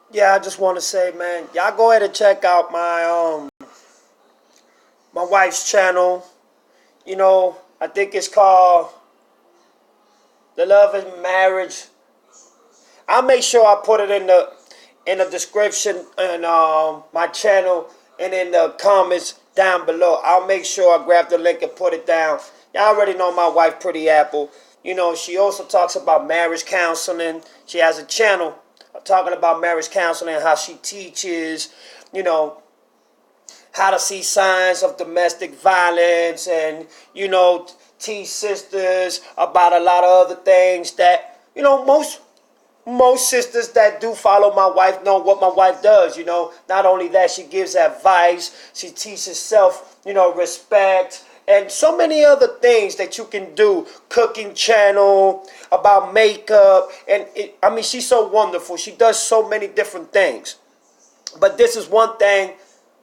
Yeah, I just want to say, man, y'all go ahead and check out my wife's channel. I think it's called The Love and Marriage. I'll make sure I put it in the description and my channel and in the comments down below. I'll make sure I grab the link and put it down. Y'all already know my wife, Pretty Apple. She also talks about marriage counseling. She has a channel talking about marriage counseling and how she teaches, how to see signs of domestic violence and, teach sisters about a lot of other things that, most sisters that do follow my wife know what my wife does. Not only that, she gives advice, she teaches self, respect, and so many other things that you can do. Cooking channel, about makeup, and she's so wonderful. She does so many different things. But this is one thing.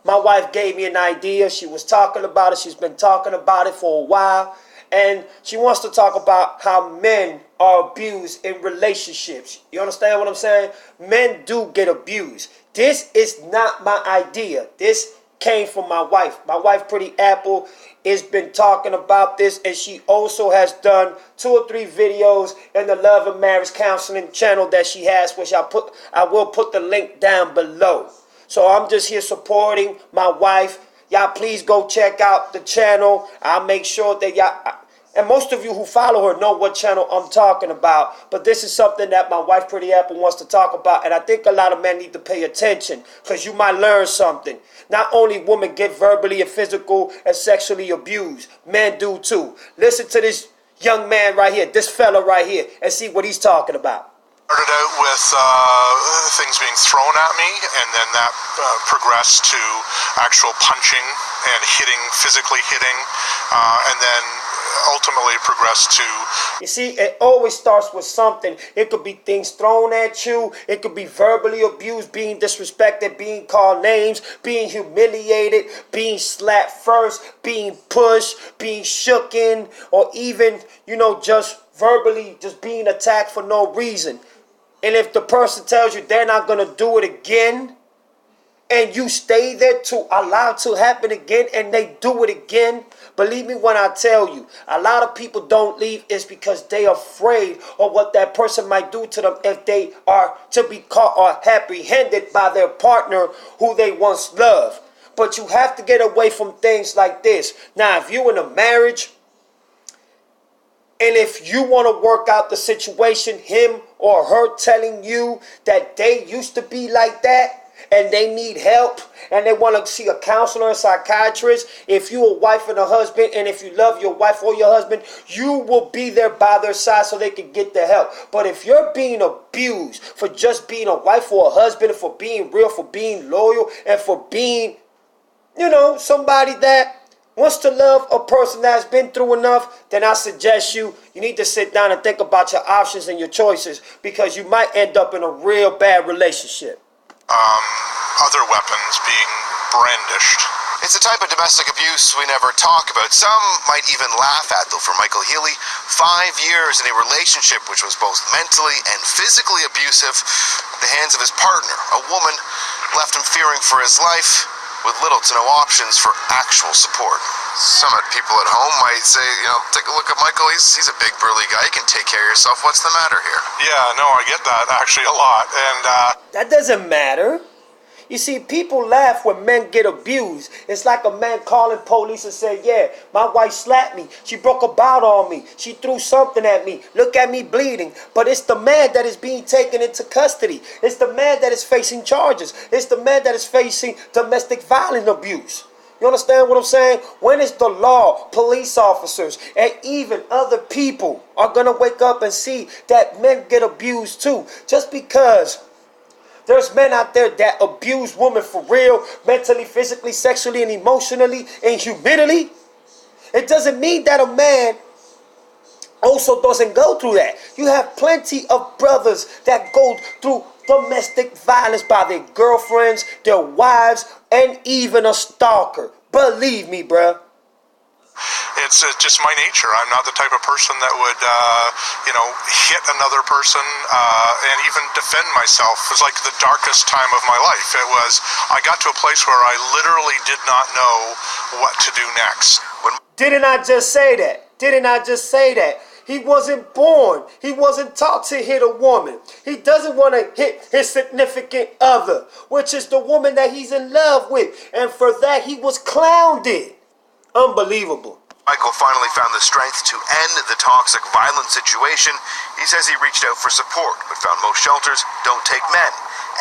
My wife gave me an idea. She was talking about it. She's been talking about it for a while. And she wants to talk about how men are abused in relationships. You understand what I'm saying? Men do get abused. This is not my idea. This came from my wife. My wife, Pretty Apple, has been talking about this, and she also has done 2 or 3 videos in the Love and Marriage Counseling channel that she has, which I will put the link down below. So I'm just here supporting my wife. Y'all please go check out the channel. I'll make sure that y'all, and most of you who follow her know what channel I'm talking about. But this is something that my wife, Pretty Apple, wants to talk about. And I think a lot of men need to pay attention, because you might learn something. Not only women get verbally and physical and sexually abused, men do too. Listen to this young man right here, this fella right here, and see what he's talking about. Started out with things being thrown at me, and then that progressed to actual punching and hitting, physically hitting, and then ultimately progressed to... You see, it always starts with something. It could be things thrown at you. It could be verbally abused, being disrespected, being called names, being humiliated, being slapped first, being pushed, being shooken, or even, just verbally just being attacked for no reason. And if the person tells you they're not going to do it again, and you stay there to allow it to happen again, and they do it again, believe me when I tell you, a lot of people don't leave is because they are afraid of what that person might do to them if they are to be caught or apprehended by their partner who they once loved. But you have to get away from things like this. Now, if you're in a marriage, and if you want to work out the situation, him or her telling you that they used to be like that and they need help and they want to see a counselor or psychiatrist, if you're a wife and a husband, and if you love your wife or your husband, you will be there by their side so they can get the help. But if you're being abused for just being a wife or a husband, for being real, for being loyal, and for being, somebody that wants to love a person that has been through enough, then I suggest you need to sit down and think about your options and your choices, because you might end up in a real bad relationship. Other weapons being brandished. It's a type of domestic abuse we never talk about. Some might even laugh at, though. For Michael Healy, 5 years in a relationship which was both mentally and physically abusive at the hands of his partner, a woman, left him fearing for his life, with little to no options for actual support. Some people at home might say, take a look at Michael, he's a big burly guy, you can take care of yourself, what's the matter here? Yeah, no, I get that actually a lot, and that doesn't matter. You see, people laugh when men get abused. It's like a man calling police and saying, yeah, my wife slapped me. She broke a bottle on me. She threw something at me. Look at me bleeding. But it's the man that is being taken into custody. It's the man that is facing charges. It's the man that is facing domestic violence abuse. You understand what I'm saying? When is the law, police officers, and even other people are going to wake up and see that men get abused too? Just because there's men out there that abuse women for real, mentally, physically, sexually, and emotionally, and humanly, it doesn't mean that a man also doesn't go through that. You have plenty of brothers that go through domestic violence by their girlfriends, their wives, and even a stalker. Believe me, bruh. It's just my nature. I'm not the type of person that would, hit another person and even defend myself. It was like the darkest time of my life. I got to a place where I literally did not know what to do next. Didn't I just say that? Didn't I just say that? He wasn't born. He wasn't taught to hit a woman. He doesn't want to hit his significant other, which is the woman that he's in love with. And for that, he was clowned. Unbelievable. Michael finally found the strength to end the toxic violent situation. He says he reached out for support, but found most shelters don't take men,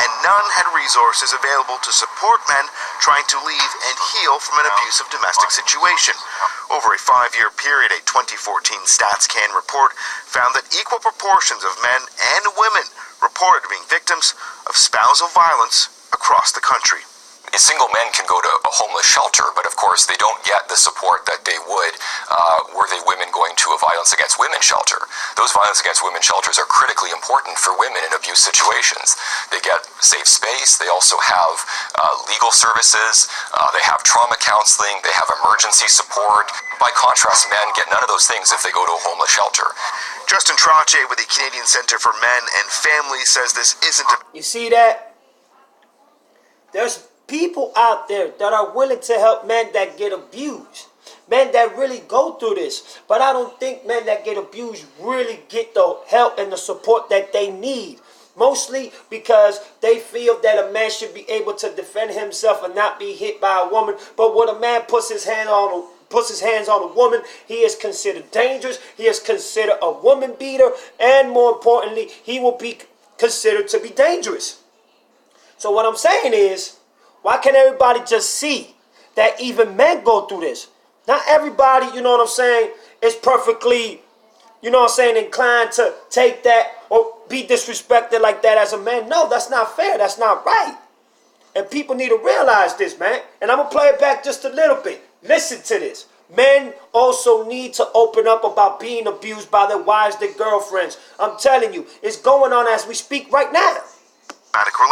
and none had resources available to support men trying to leave and heal from an abusive domestic situation. Over a 5-year period, a 2014 StatsCan report found that equal proportions of men and women reported being victims of spousal violence across the country. Single men can go to a homeless shelter, but of course they don't get the support that they would were they women going to a violence against women shelter. Those violence against women shelters are critically important for women in abuse situations. They get safe space, they also have legal services, they have trauma counseling, they have emergency support. By contrast, men get none of those things if they go to a homeless shelter. Justin Trottier with the Canadian Centre for Men and Families says this isn't a... You see that? There's people out there that are willing to help men that get abused. Men that really go through this. But I don't think men that get abused really get the help and the support that they need. Mostly because they feel that a man should be able to defend himself and not be hit by a woman. But when a man puts his hands on a woman, he is considered dangerous. He is considered a woman beater. And more importantly, he will be considered to be dangerous. So what I'm saying is, why can't everybody just see that even men go through this? Not everybody, you know what I'm saying, is perfectly, you know what I'm saying, inclined to take that or be disrespected like that as a man. No, that's not fair. That's not right. And people need to realize this, man. And I'm going to play it back just a little bit. Listen to this. Men also need to open up about being abused by their wives, their girlfriends. I'm telling you, it's going on as we speak right now.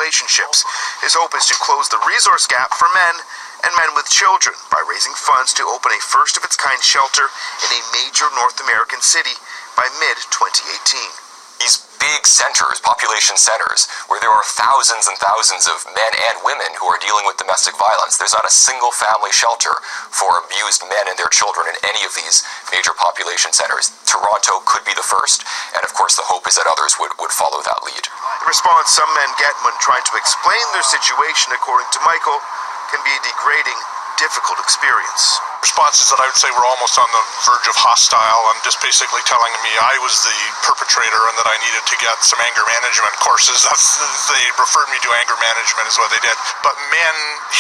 Relationships. His hope is to close the resource gap for men and men with children by raising funds to open a first-of-its-kind shelter in a major North American city by mid-2018. These big centers, population centers, where there are thousands and thousands of men and women who are dealing with domestic violence. There's not a single family shelter for abused men and their children in any of these major population centers. Toronto could be the first, and of course the hope is that others would follow that lead. The response some men get when trying to explain their situation, according to Michael, can be a degrading, difficult experience. Responses that I would say were almost on the verge of hostile and just basically telling me I was the perpetrator and that I needed to get some anger management courses. They referred me to anger management is what they did. But men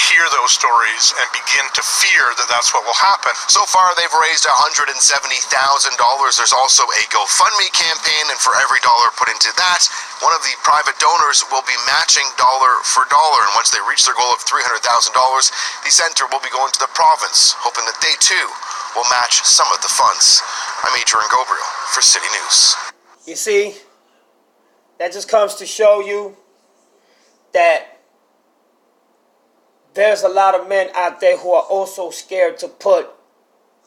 hear those stories and begin to fear that that's what will happen. So far, they've raised $170,000. There's also a GoFundMe campaign, and for every dollar put into that, one of the private donors will be matching dollar for dollar. And once they reach their goal of $300,000, the center will be going to the province, hoping that they too will match some of the funds. I'm Adrian Gabriel for City News. You see, that just comes to show you that there's a lot of men out there who are also scared to put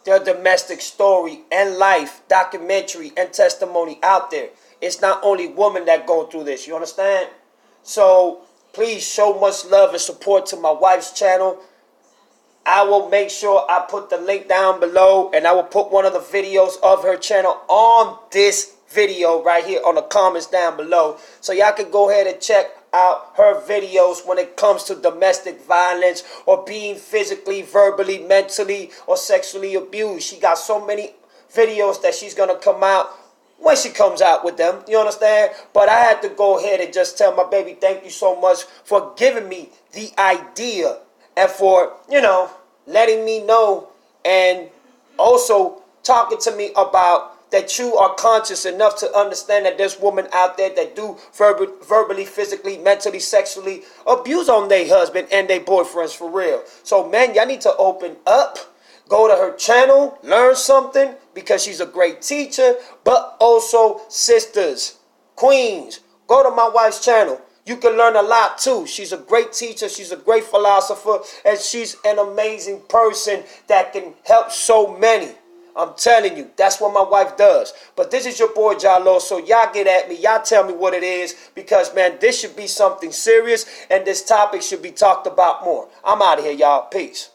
their domestic story and life, documentary and testimony out there. It's not only women that go through this, you understand? So please show much love and support to my wife's channel. I will make sure I put the link down below, and I will put one of the videos of her channel on this video right here on the comments down below. So y'all can go ahead and check out her videos when it comes to domestic violence or being physically, verbally, mentally, or sexually abused. She got so many videos that she's going to come out when she comes out with them. You understand? But I had to go ahead and just tell my baby, thank you so much for giving me the idea. And for, letting me know and also talking to me about that you are conscious enough to understand that there's women out there that do verbally, physically, mentally, sexually abuse on their husband and their boyfriends for real. So, man, y'all need to open up. Go to her channel, learn something because she's a great teacher. But also, sisters, queens, go to my wife's channel. You can learn a lot too. She's a great teacher. She's a great philosopher. And she's an amazing person that can help so many. I'm telling you, that's what my wife does. But this is your boy Jalo, so y'all get at me. Y'all tell me what it is, because, man, this should be something serious, and this topic should be talked about more. I'm out of here, y'all. Peace.